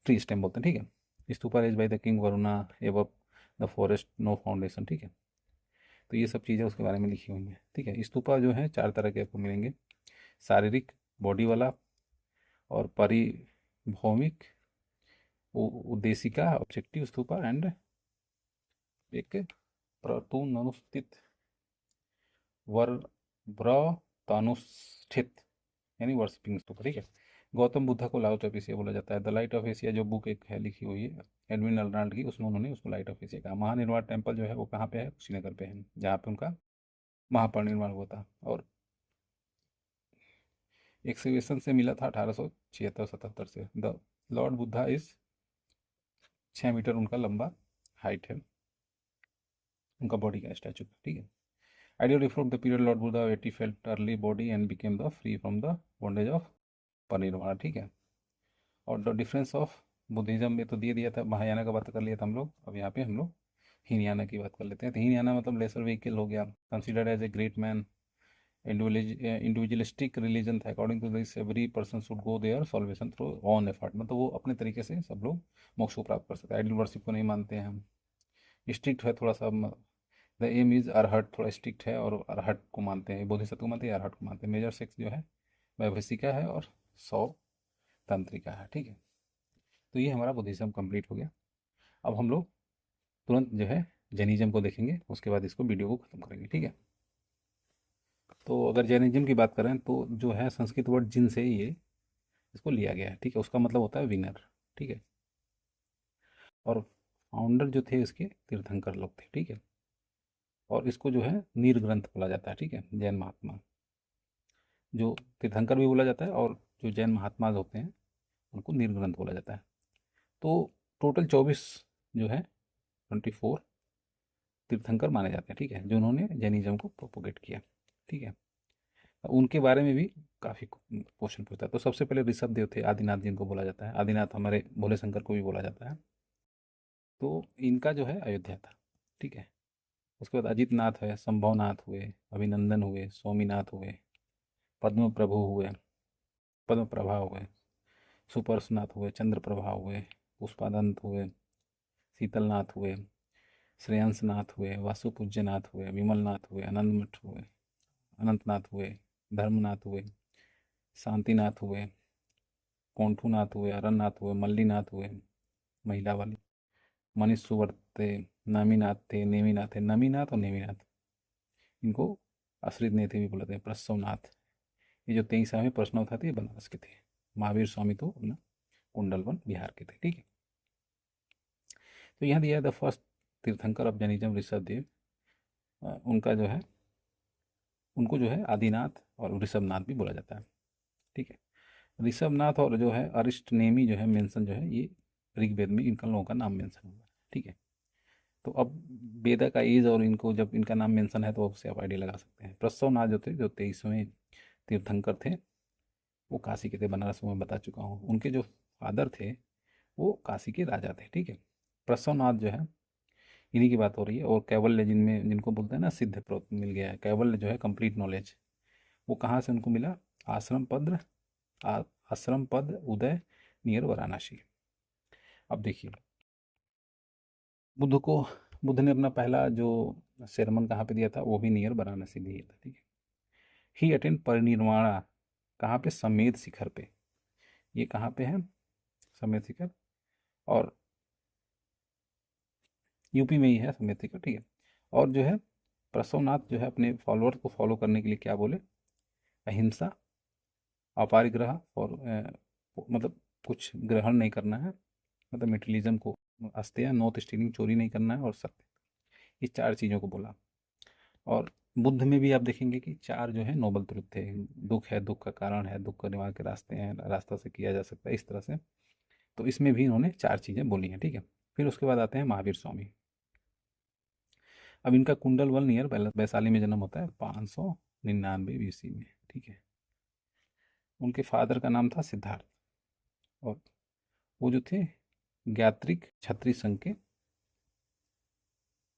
[SPEAKER 1] ट्री स्टेम बोलते हैं, ठीक है। Stupa raise by the king Varuna एव द फॉरेस्ट नो फाउंडेशन, ठीक है। तो ये सब चीज़ें उसके बारे में लिखी हुई हैं, ठीक है। स्तूपा जो है 4 तरह के आपको मिलेंगे, शारीरिक बॉडी वाला, और परिभौमिक, उद्देशिका ऑब्जेक्टिव स्तूपा, एंड एक प्रतुननुस्थित वर व्रतानुष्ठित यानी वर्शिपिंग स्तूप, ठीक है। गौतम बुद्धा को लाइट ऑफ एशिया बोला जाता है। द लाइट ऑफ एशिया जो बुक एक है लिखी हुई है एडविन अर्नाल्ड की, उसमें उन्होंने उसको लाइट ऑफ एशिया कहा। महानिर्वाण टेम्पल जो है वो कहाँ पे है, कुशीनगर पे है, जहाँ पे उनका महापरिनिर्वाण हुआ था। और एक्सकेवेशन से मिला था 1876-77 से। The lord Buddha is 6 meter उनका लंबा हाइट है, उनका बॉडी का स्टैचू, ठीक है। Ideally from the period Lord Buddha he felt early body and became the free from the bondage of परिनिर्वाण, ठीक है। और द डिफरेंस ऑफ बुद्धिज्म में तो दे दिया था, महायाना का बात कर लिया था हम लोग। अब यहाँ पे हम लोग हीनयाना की बात कर लेते हैं। तो हीनयाना मतलब लेसर व्हीकल हो गया, considered as a great man, individualistic religion था। According to this every person should go their salvation through own effort, मतलब वो अपने तरीके से सब लोग मोक्ष को प्राप्त कर सकते हैं। आइडल वर्शिप को नहीं मानते हैं हम, स्ट्रिक्ट है थोड़ा सा। द एम इज़ अरहट, थोड़ा स्ट्रिक्ट है, और अरहट को मानते हैं, बोधिसत्व को मानते हैं, अरहट को मानते हैं। मेजर सेक्स जो है वैभसिका है और 100 तंत्रिका है, ठीक है। तो ये हमारा बुद्धिज्म कंप्लीट हो गया। अब हम लोग तुरंत जो है जैनिज्म को देखेंगे, उसके बाद इसको वीडियो को ख़त्म करेंगे, ठीक है। तो अगर जैनिज्म की बात करें तो जो है संस्कृत वर्ड जिन से ये इसको लिया गया है, ठीक है। उसका मतलब होता है विनर, ठीक है। और फाउंडर जो थे इसके तीर्थंकर लोग थे, ठीक है। और इसको जो है नीर ग्रंथ बोला जाता है, ठीक है, जैन महात्मा जो तीर्थंकर भी बोला जाता है, और जो जैन महात्मा होते हैं उनको नीर ग्रंथ बोला जाता है। तो टोटल 24 जो है 24 तीर्थंकर माने जाते हैं, ठीक है, जो उन्होंने जैनिज्म को प्रोपोगेट किया, ठीक है। उनके बारे में भी काफ़ी क्वेश्चन पूछता है। तो सबसे पहले ऋषभ देव थे, आदिनाथ जिनको बोला जाता है, आदिनाथ हमारे भोले शंकर को भी बोला जाता है। तो इनका जो है अयोध्या था, ठीक है। उसके बाद अजित नाथ है, संभवनाथ हुए, अभिनंदन हुए, स्वामीनाथ हुए, पद्म प्रभु हुए, पद्म प्रभा हुए, सुपर्शनाथ हुए, चंद्र प्रभा हुए, पुष्पादंत हुए, शीतलनाथ हुए, श्रेयांसनाथ हुए, वासुपूज्यनाथ हुए, विमलनाथ हुए, आनंदमठ हुए, अनंतनाथ हुए, धर्मनाथ हुए, शांतिनाथ हुए, कौंठूनाथ हुए, अरननाथ हुए, मल्लीनाथ हुए, महिला वाली, मनीष सुवर्त थे, नामीनाथ थे, नेमीनाथ थे, नमीनाथ और नेमीनाथ, इनको आश्रित नेति भी बोलते हैं, प्रसवनाथ। ये जो 23वें प्रश्नों थे ये बनारस के थे। महावीर स्वामी तो अपना कुंडलवन बिहार के थे, ठीक है। तो यहाँ दिया द फर्स्ट तीर्थंकर ऑफ जैनिज्म ऋषभ देव, उनका जो है उनको जो है आदिनाथ और ऋषभनाथ भी बोला जाता है, ठीक है। ऋषभनाथ और जो है अरिष्ट नेमी जो है मेंशन जो है ये ऋग्वेद में इनका लोगों का नाम मेंशन हुआ है, ठीक है। तो अब वेदा का एज और इनको जब इनका नाम मेंशन है तो उससे आप आइडिया लगा सकते हैं। प्रसवनाथ जो थे, जो 23वें तीर्थंकर थे, वो काशी के थे, बनारस में मैं बता चुका हूँ। उनके जो फादर थे वो काशी के राजा थे, ठीक है। प्रसवनाथ जो है इन्हीं की बात हो रही है। और कैवल्य जिनमें जिनको बोलते हैं ना सिद्ध प्रोक्त मिल गया है, कैवल्य जो है कंप्लीट नॉलेज, वो कहाँ से उनको मिला? आश्रम पद आश्रम पद उदय नियर वाराणसी। अब देखिए बुद्ध को बुद्ध ने अपना पहला जो सेरमन कहाँ पे दिया था, वो भी नियर वाराणसी दिया था, ठीक है। ही अटेंड परिनिर्वाणा कहाँ पे? समेत शिखर पे। ये कहाँ पे है? समेत शिखर, और यूपी में ही है समेत शिखर, ठीक है। और जो है प्रसवनाथ जो है अपने फॉलोअर को फॉलो करने के लिए क्या बोले? अहिंसा, अपरिग्रह, और मतलब कुछ ग्रहण नहीं करना है, मतलब मेटेरियलिज्म को, अस्तेय, नॉर्थ स्टीलिंग, चोरी नहीं करना है, और सत्य, ये 4 चीज़ों को बोला। और बुद्ध में भी आप देखेंगे कि 4 जो है नोबल ट्रुथ थे। दुख है, दुख का कारण है, दुख का निवारण के रास्ते हैं, रास्ता से किया जा सकता है, इस तरह से। तो इसमें भी इन्होंने 4 चीज़ें बोली हैं, ठीक है। फिर उसके बाद आते हैं महावीर स्वामी। अब इनका कुंडलवन नियर वैशाली में जन्म होता है 599 BC में, ठीक है। उनके फादर का नाम था सिद्धार्थ, और वो जो थे ज्ञात्रिक क्षत्रिय संघ के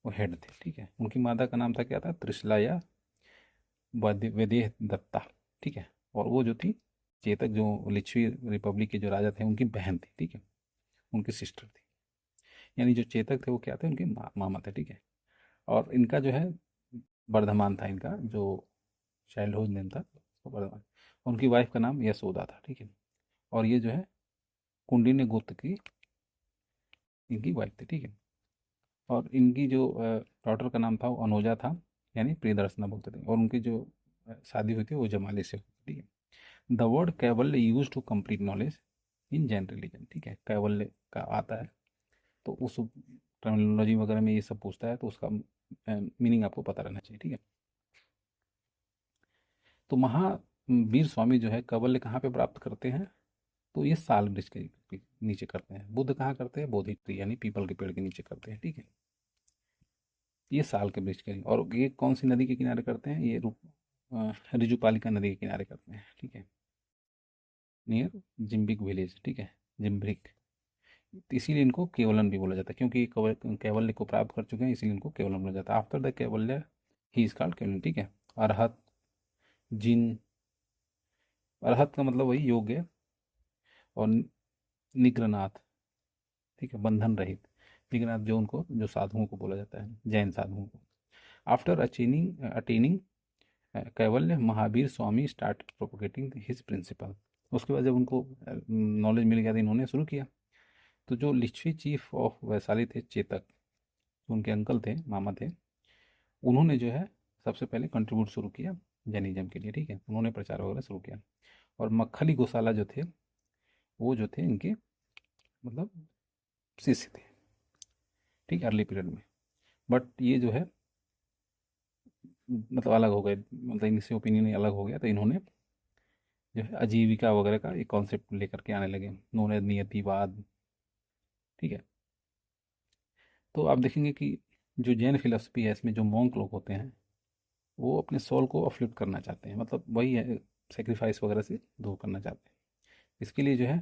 [SPEAKER 1] वो हेड थे, ठीक है। उनकी माता का नाम था क्या था? त्रिशला या वैदेह दत्ता, ठीक है। और वो जो थी चेतक, जो लिच्छवी रिपब्लिक के जो राजा थे उनकी बहन थी, ठीक है, उनकी सिस्टर थी। यानी जो चेतक थे वो क्या थे? उनके मामा थे, ठीक है। और इनका जो है वर्धमान था, इनका जो चाइल्डहुड नेम था वो वर्धमान। उनकी वाइफ का नाम यशोदा था, ठीक है। और ये जो है कुंडिन्य गोत्र की इनकी वाइफ थी, ठीक है। और इनकी जो डॉटर का नाम था वो अनोजा था, यानी प्रियदर्शना बोलते थे। और उनकी जो शादी हुई थी वो जमाली से हुई थी, ठीक है। The word kaivalya use to complete knowledge in Jain religion, ठीक है, कैवल्य का आता है। तो उस टर्मिनोलॉजी वगैरह में ये सब पूछता है तो उसका मीनिंग आपको पता रहना चाहिए, ठीक है। तो महावीर स्वामी जो है कैवल्य कहाँ पे प्राप्त करते हैं? तो ये साल वृक्ष के नीचे करते हैं। बुद्ध कहाँ करते हैं? बोधि ट्री यानी पीपल के पेड़ के नीचे करते हैं, ठीक है। ये साल के वृक्ष के, और ये कौन सी नदी के किनारे करते हैं? ये रिजुपालिका नदी के किनारे करते हैं, ठीक है, नियर जिम्बिक विलेज, ठीक है, जिम्ब्रिक। इसीलिए इनको केवलन भी बोला जाता है, क्योंकि ये कैवल्य को प्राप्त कर चुके हैं, इसीलिए इनको केवलन बोला जाता है। After the Kaivalya he is called केवलन, ठीक है। अरहत, जिन, अरहत का मतलब वही योग्य, और निग्रनाथ, ठीक है, बंधन रहित। निग्रनाथ जो उनको जो साधुओं को बोला जाता है, जैन साधुओं को। आफ्टर अटेनिंग कैवल्य, Mahavir Swami start propagating his principal. उसके बाद जब उनको नॉलेज मिल गया तो इन्होंने शुरू किया। तो जो लिच्छवी चीफ ऑफ वैशाली थे चेतक, जो उनके अंकल थे, मामा थे, उन्होंने जो है सबसे पहले कंट्रीब्यूट शुरू किया जैनिज्म के लिए, ठीक है। उन्होंने प्रचार वगैरह शुरू किया। और मक्खली गोशाला जो थे वो जो थे इनके मतलब शिष्य थे, ठीक, अर्ली पीरियड में। बट ये जो है मतलब अलग हो गए, मतलब इनसे ओपिनियन अलग हो गया, तो इन्होंने जो है आजीविका वगैरह का एक कॉन्सेप्ट लेकर के आने लगे, नोन एज नियतिवाद, ठीक है। तो आप देखेंगे कि जो जैन फिलोसफी है इसमें जो मॉन्क लोग होते हैं वो अपने सोल को अपलिफ्ट करना चाहते हैं, मतलब वही है, सेक्रीफाइस वगैरह से दूर करना चाहते हैं। इसके लिए जो है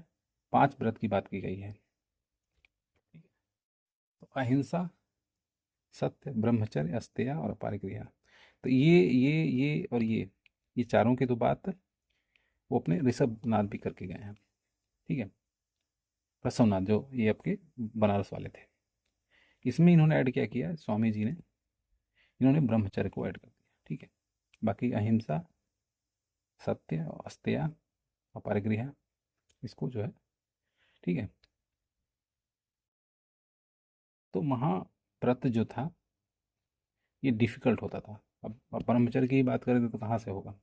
[SPEAKER 1] 5 व्रत की बात की गई है, ठीक है? तो अहिंसा, सत्य, ब्रह्मचर्य, अस्तेय और अपारिग्रह। तो ये और ये चारों की तो बात वो अपने ऋषभनाथ भी करके गए हैं, ठीक है, प्रसवनाथ जो ये आपके बनारस वाले थे। इसमें इन्होंने ऐड क्या किया स्वामी जी ने, इन्होंने ब्रह्मचर्य को ऐड कर दिया, ठीक है। बाकी अहिंसा, सत्य, अस्तेय, अपरिग्रह, इसको जो है, ठीक है। तो महाव्रत जो था ये डिफिकल्ट होता था। अब ब्रह्मचर्य की बात करें तो कहाँ से होगा,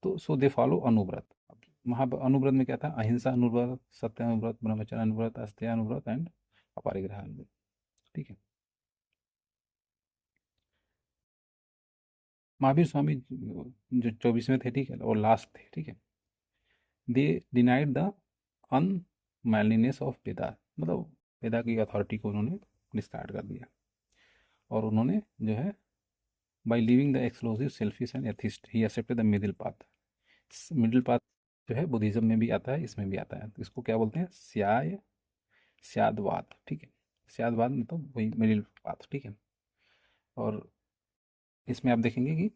[SPEAKER 1] तो सो दे फॉलो अनुव्रत। अब वहाँ अनुव्रत में क्या था, अहिंसा अनुव्रत, सत्य अनुव्रत, ब्रह्मचर्य अनुव्रत, अस्तेय अनुव्रत एंड अपरिग्रह अनुव्रत, ठीक है। महावीर स्वामी जो 24वें थे, ठीक है, और लास्ट थे, ठीक है। दे डिनाइड द अनमैनलीनेस ऑफ वेदा, मतलब वेदा की अथॉरिटी को उन्होंने डिस्कार्ड कर दिया, और उन्होंने जो है by living the exclusive selfish and atheist he accepted the middle path. Middle path जो है बुद्धिज्म में भी आता है, इसमें भी आता है, तो इसको क्या बोलते हैं, स्यादवाद, ठीक है। स्यादवाद मतलब वही मिडिल पाथ, ठीक है। और इसमें आप देखेंगे कि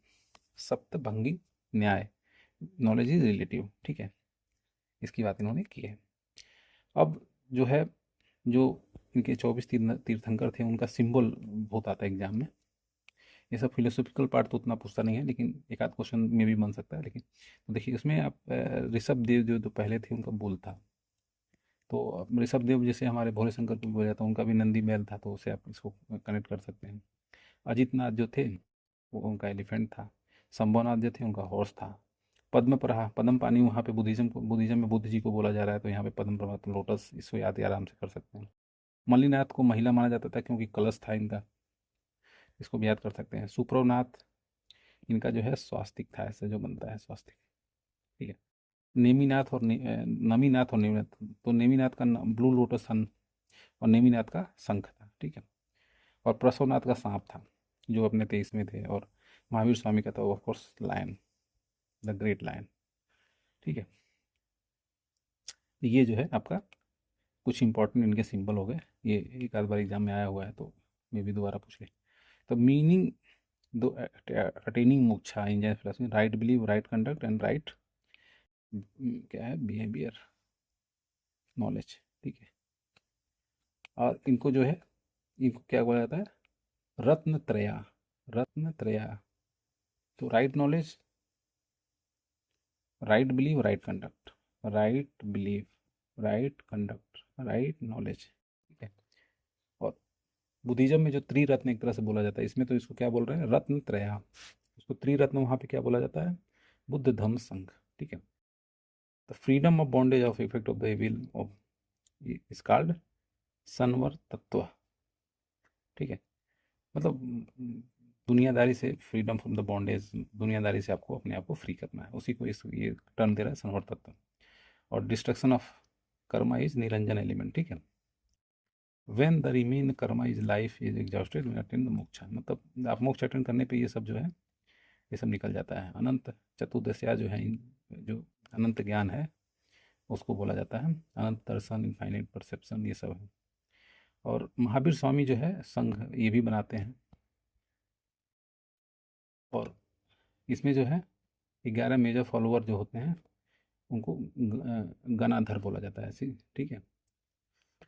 [SPEAKER 1] सप्तभंगी न्याय, नॉलेज इज रिलेटिव, ठीक है, इसकी बात इन्होंने की है। अब जो है जो इनके 24 तीर्थंकर थे उनका सिंबल बहुत आता है एग्जाम में। ये सब फिलोसॉफिकल पार्ट तो उतना पूछता नहीं है, लेकिन एक आध क्वेश्चन में भी बन सकता है। लेकिन तो देखिए उसमें आप ऋषभ देव जो पहले थे उनका बुल था, तो ऋषभ देव जैसे हमारे भोले शंकर को बोला जाता है, उनका भी नंदी बैल था, तो उससे आप इसको कनेक्ट कर सकते हैं। अजित नाथ जो थे वो उनका एलिफेंट था। शंभुनाथ जो थे उनका हॉर्स था। पद्म प्रभा, पद्म पानी वहाँ पे बुद्धिज्म में बुद्ध जी को बोला जा रहा है, तो यहाँ पे पद्म प्रभा तो लोटस, इसको याद आराम से कर सकते हैं। मल्लीनाथ को महिला माना जाता था क्योंकि कलश था इनका, इसको भी याद कर सकते हैं। सुप्रवनाथ इनका जो है स्वास्तिक था, ऐसे जो बनता है स्वास्तिक, ठीक है। नेमिनाथ और नमीनाथ और नेमिनाथ, तो नेमिनाथ का ब्लू लोटस सन और नेमिनाथ का शंख था, ठीक है। और प्रसवनाथ का सांप था जो अपने 23 में थे, और महावीर स्वामी का था of course lion, the great lion, ठीक है। ये जो है आपका कुछ इंपॉर्टेंट इनके सिंबल हो गए, ये एक आध बार एग्जाम में आया हुआ है, तो मे भी दोबारा पूछ ले। तो मीनिंग दो attaining moksha in Jain philosophy, right believe, right conduct and right क्या है बिहेवियर, नॉलेज, ठीक है। और इनको जो है इनको क्या बोला जाता है, रत्न त्रया, रत्न त्रया। तो right knowledge, right believe, right conduct, right believe, right conduct, right knowledge, ठीक है। और बुद्धिज्म में जो त्रिरत्न एक तरह से बोला जाता है, इसमें तो इसको क्या बोल रहे हैं, रत्न त्रया। उसको त्रिरत्न वहाँ पे क्या बोला जाता है, बुद्ध धम्म संघ, ठीक है। The freedom of bondage of effect of the will of is called संवर तत्व, ठीक है। मतलब दुनियादारी से फ्रीडम फ्रॉम द बॉन्डेज, दुनियादारी से आपको अपने आप को फ्री करना है, उसी को इस ये टर्म दे रहा है संवर तत्व। और destruction of Karma is Niranjan element, ठीक है। When the remain Karma is life is exhausted attend the मोक्ष, मतलब आप मोक्ष अटेंड करने पे ये सब जो है ये सब निकल जाता है। अनंत चतुर्दशा जो है, जो अनंत ज्ञान है उसको बोला जाता है, अनंत दर्शन, इनफाइनाइट परसेप्शन, ये सब है। और महावीर स्वामी जो है संघ ये भी बनाते हैं, और इसमें जो है 11 मेजर फॉलोअर जो होते हैं उनको गणाधर बोला जाता है ऐसे, ठीक है।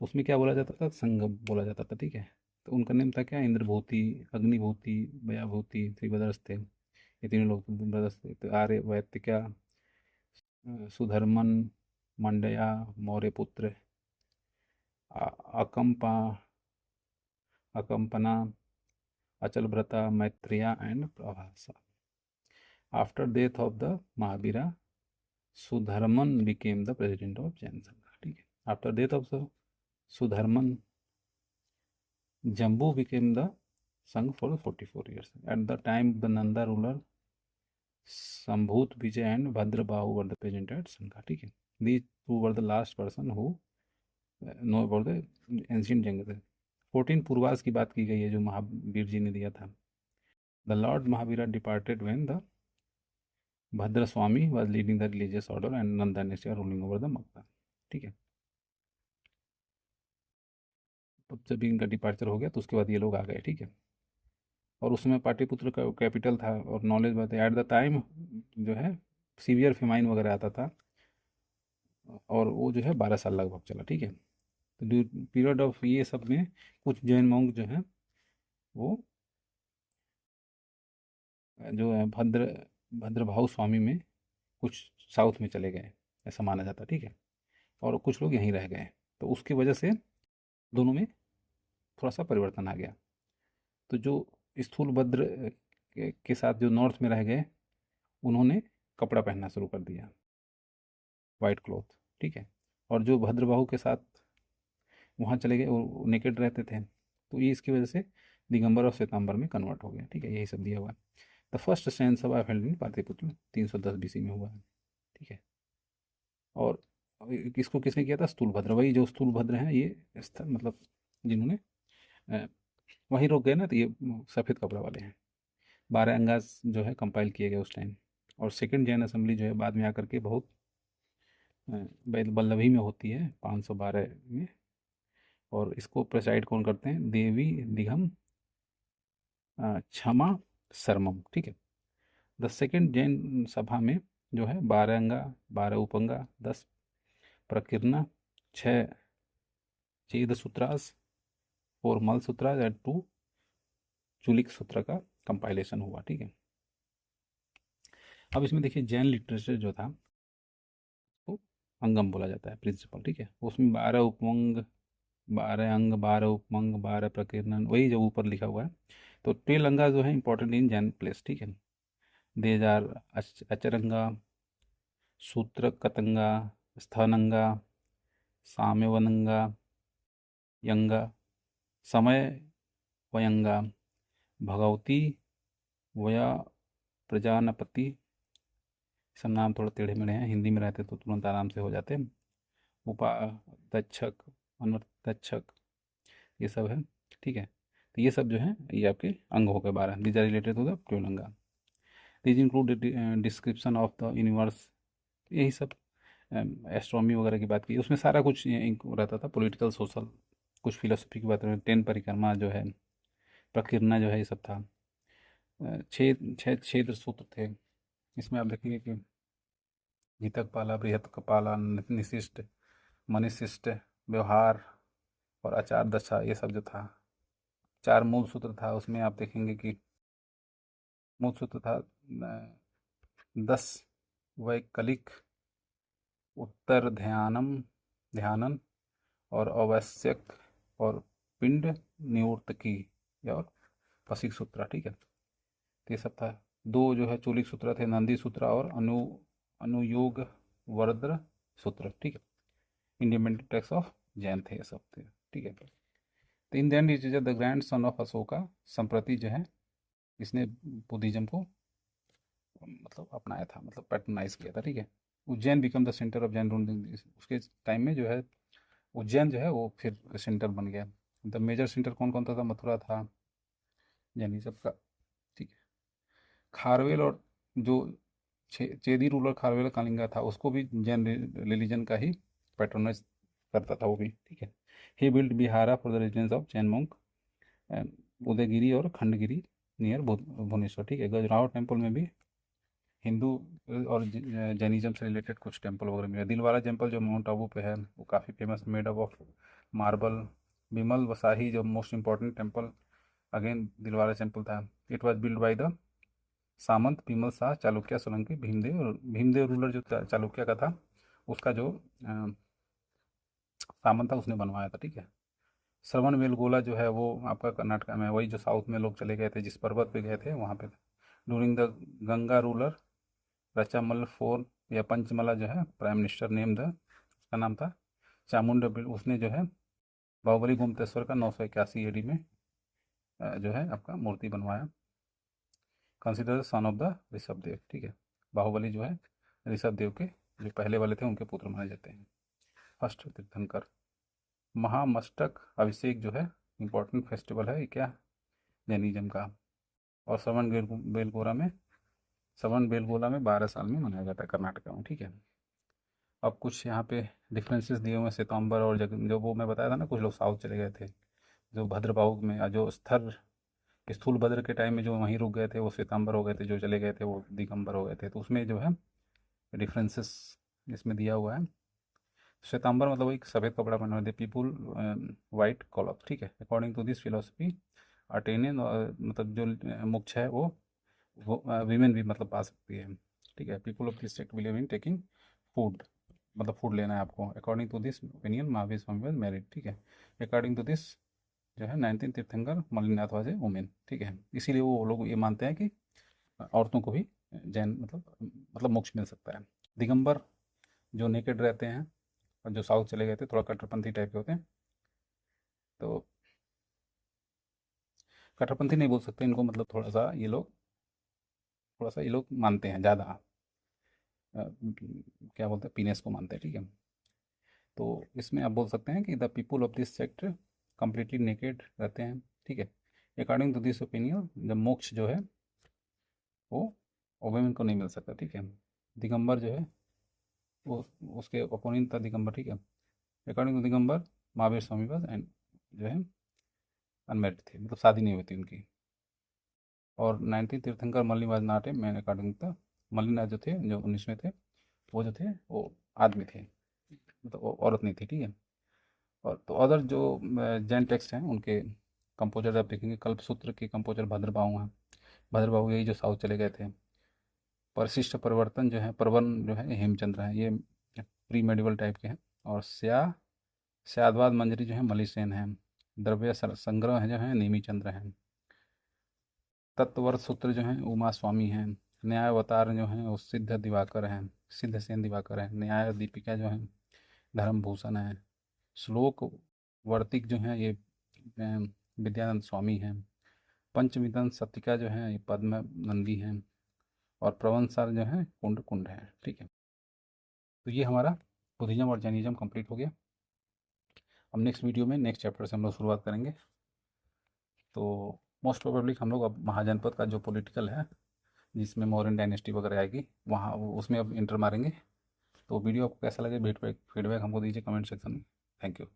[SPEAKER 1] उसमें क्या बोला जाता था, संघ बोला जाता था, ठीक है। तो उनका नेम था क्या, इंद्रभूति, अग्निभूति, भयाभूति, त्रिभदर्श थे, ये तीनों लोग ब्रदर्स थे। तो आर्य वैत्य क्या, Sudharman, Mandiya, Mauryaputra, Akampa, Akampana, Achalavrata, Maitreya and Prabhasa. After death of the Mahavira, Sudharman became the president of Jain sangha, ठीक है। After death of the Sudharman Jambu became the Sangh for 44 years. At the time, the Nanda ruler Sambhut Vijay and Bhadrabahu were the present at Sangha. ठीक है, these two were the last person who know about the ancient Jangad. 14 पूर्वास की बात की गई है जो महावीर जी ने दिया था. The Lord Mahavira departed when the Bhadra Swami was leading the religious order and Nanda Nishya ruling over the Magda. ठीक है, तब जब इनका डिपार्चर हो गया तो उसके बाद ये लोग आ गए. ठीक है, और उसमें पाटलिपुत्र का कैपिटल था और नॉलेज बात है. एट द टाइम जो है सीवियर फेमाइन वगैरह आता था और वो जो है 12 साल लगभग चला. ठीक है, तो पीरियड ऑफ ये सब में कुछ जैन मॉन्क जो है वो जो है भद्रभाव स्वामी में कुछ साउथ में चले गए ऐसा माना जाता. ठीक है, और कुछ लोग यहीं रह गए. तो उसकी वजह से दोनों में थोड़ा सा परिवर्तन आ गया. तो जो स्थूलभद्र के साथ जो नॉर्थ में रह गए उन्होंने कपड़ा पहनना शुरू कर दिया, वाइट क्लॉथ. ठीक है, और जो भद्रबाहु के साथ वहाँ चले गए वो नेकेड रहते थे. तो ये इसकी वजह से दिगंबर और श्वेतांबर में कन्वर्ट हो गया. ठीक है, यही सब दिया हुआ है. द फर्स्ट सैन्य सभा हेल्ड इन पाटलिपुत्र 310 बीसी में हुआ है. ठीक है, और इसको किसने किया था? स्थूलभद्र. वही जो स्थूलभद्र हैं ये मतलब जिन्होंने वहीं रोक गए ना, तो ये सफ़ेद कपड़ा वाले हैं. 12 अंगाज जो है कंपाइल किए गए उस टाइम. और सेकंड जैन असेंबली जो है बाद में आकर के बहुत बल्लभी में होती है 512 में. और इसको प्रेसाइड कौन करते हैं? देवी दिघम क्षमा शर्मम. ठीक है, द सेकंड जैन सभा में जो है 12 अंगा, 12 उपंगा, 10 प्रकीर्णा, 6 चेद सूत्रास, 4 मल सूत्रास एंड 2 चुलिक सूत्र का कंपाइलेशन हुआ. ठीक है, अब इसमें देखिए जैन लिटरेचर जो था वो अंगम बोला जाता है, प्रिंसिपल. ठीक है, उसमें 12 उपमंग, 12 अंग, 12 उपमंग, 12 प्रकीर्णन, वही जो ऊपर लिखा हुआ है. तो 12 अंगा जो है इंपॉर्टेंट इन जैन प्लेस. ठीक है, देजार, अचरंगा, सूत्र कतंगा, स्थानंगा, साम्यवनंगा, यंगा, समय वयंगा, भगवती वया, प्रजानपति. सब नाम थोड़ा टेढ़े मेढ़े हैं, हिंदी में रहते तो तुरंत आराम से हो जाते. उपा तक्षक, अनर्थक्षक, ये सब है. ठीक है, तो ये सब जो है ये आपके अंग हो गए 12. These are related to the 12 anga. These include description of the universe. यही सब एस्ट्रोनॉमी वगैरह की बात की, उसमें सारा कुछ रहता था. पॉलिटिकल, सोशल, कुछ फिलोसफी की बात करें. 10 परिक्रमा जो है, प्रकीर्णा जो है, ये सब था. 6 सूत्र थे. इसमें आप देखेंगे कि गीतक पाला, बृहत कपाला, निशिष्ट, मनिशिष्ट, व्यवहार और आचार दशा, ये सब जो था. 4 मूल सूत्र था. उसमें आप देखेंगे कि मूल सूत्र था 10 वैकलिक, उत्तर ध्यानन और आवश्यक और पिंड निवर्तकी और पसिक सूत्र. ठीक है, तो ये सब था. 2 जो है चूलिक सूत्र थे, नंदी सूत्र और अनुयोग वर्द्र सूत्र. ठीक है, इंडिपेंडेंट टेक्स्ट ऑफ जैन थे ये सब थे. ठीक है, तो in then is the grandson of Ashoka. Samprati जो है इसने बुद्धिज्म को मतलब अपनाया था, मतलब पैटर्नाइज किया था. ठीक है, Ujjain become the centre of Jain ruling. उसके टाइम में जो है उज्जैन जो है वो फिर सेंटर बन गया. द मेजर सेंटर कौन कौन था? मथुरा था जैनिज्म का. ठीक है, खारवेल और जो चेदी रूलर खारवेल कालिंगा था उसको भी जैन रिलीजन का ही पैट्रोनाइज करता था वो भी. ठीक है, he build vihara for the residence of Jain monk, Udayagiri और खंडगिरी नियर भुवनेश्वर. ठीक है, खजुराहो टेम्पल में भी हिंदू और जैनिज्म से रिलेटेड कुछ टेम्पल वगैरह मिले. दिलवारा टेम्पल जो माउंट आबू पे है वो काफ़ी famous, made up of marble. Bimal Vasahi जो most important temple again Dilwara temple था. It was build by the Samant Vimal Shah Chalukya Solanki Bhimdev ruler जो चालुक्य का था उसका जो सामंत था उसने बनवाया था. ठीक है, श्रवण बेलगोला जो है वो आपका कर्नाटक में, वही जो साउथ में लोग चले गए थे, जिस पर्वत पे गए थे वहाँ पे. ड्यूरिंग द गंगा रूलर रचामल 4 या पंचमला जो है प्राइम मिनिस्टर नेम द, उसका नाम था चामुंड. उसने जो है बाहुबली गोमतेश्वर का 981 AD में जो है आपका मूर्ति बनवाया। Consider son of the Rishabhdev, ठीक है। बाहुबली जो है ऋषभदेव के जो पहले वाले थे उनके पुत्र माने जाते हैं। फर्स्ट तीर्थंकर। महामस्तक अभिषेक जो है इम्पोर्टेंट फेस्टिवल है, ये क्या, जैनिज्म का। और श्रवण बेलगोला में 12 साल में मनाया जाता है कर्नाटक में, ठीक है। अब कुछ यहाँ पे डिफरेंसेस दिए हुए हैं श्वेतांबर और जो वो मैं बताया था ना, कुछ लोग साउथ चले गए थे, जो भद्रबाहु में जो स्थूल भद्र के टाइम में जो वहीं रुक गए थे वो श्वेतांबर हो गए थे, जो चले गए थे वो दिगंबर हो गए थे। तो उसमें जो है डिफरेंसेस इसमें दिया हुआ है। श्वेतांबर मतलब एक सफ़ेद कपड़ा पहना हुआ, पीपुल वाइट कॉलप, ठीक है। अकॉर्डिंग टू दिस फिलोसफी अटेनियन मतलब जो मोक्ष है वो वीमेन भी मतलब पा सकती है, ठीक है। People of this sect believe in taking food, मतलब फूड लेना है आपको। According to this opinion Mahavir Swami was married, ठीक है। अकॉर्डिंग टू दिस जो है 19 तीर्थंकर मल्लिनाथ वाज ए वुमेन, ठीक है। इसीलिए वो लोग ये मानते हैं कि औरतों को भी जैन मतलब मोक्ष मिल सकता है। दिगंबर जो नेकेड रहते हैं और जो साउथ चले गए थे, थोड़ा कट्टरपंथी टाइप के होते हैं। तो कट्टरपंथी नहीं बोल सकते इनको, मतलब थोड़ा सा ये लोग मानते हैं ज़्यादा, क्या बोलते हैं, पीनेस को मानते हैं, ठीक है। तो इसमें आप बोल सकते हैं कि the people of this sect completely naked रहते हैं, ठीक है। According to this opinion the moksha जो है वो वुमेन को नहीं मिल सकता, ठीक है। दिगंबर जो है वो उसके ओपोनेंट था दिगंबर, ठीक है। अकॉर्डिंग टू दिगंबर महावीर स्वामी बस एंड जो है अनमेरिड थे, मतलब शादी नहीं हुई थी उनकी। और 19 तीर्थंकर मल्लिनाथ नाटे मैं अकॉर्डिंग था, मल्लिनाथ जो थे जो 19 में थे, वो जो थे वो आदमी थे, मतलब वो औरत नहीं थी, ठीक है। और तो अदर जो जैन टेक्स्ट हैं उनके कंपोजर आप देखेंगे, कल्पसूत्र के कंपोजर भद्रबाहु हैं। भद्रबाहु यही जो साउथ चले गए थे। परिशिष्ट परिवर्तन जो है परवन जो है हेमचंद्र हैं, ये प्री मेडिवल टाइप के हैं। और स्यादवाद मंजरी जो है मलिसेन हैं। द्रव्य संग्रह है जो है नेमीचंद्र हैं। तत्ववर्त सूत्र जो हैं उमा स्वामी हैं। न्याय अवतार जो हैं वो सिद्ध सेन दिवाकर हैं। न्याय दीपिका जो है धर्मभूषण है। श्लोक वर्तिक जो हैं ये विद्यानंद स्वामी हैं। पंचमितन सतिका जो है ये पद्म नंदी हैं। और प्रवंशर जो है कुंड कुंड है, ठीक है। तो ये हमारा बुद्धिज्म और जैनिज्म कंप्लीट हो गया। अब नेक्स्ट वीडियो में नेक्स्ट चैप्टर से हम लोग शुरुआत करेंगे। तो मोस्ट प्रोबेबली हम लोग अब महाजनपद का जो पॉलिटिकल है जिसमें मौर्यन डायनेस्टी वगैरह आएगी वहाँ उसमें अब इंटर मारेंगे। तो वीडियो आपको कैसा लगे फीडबैक हमको दीजिए कमेंट सेक्शन में। Thank you.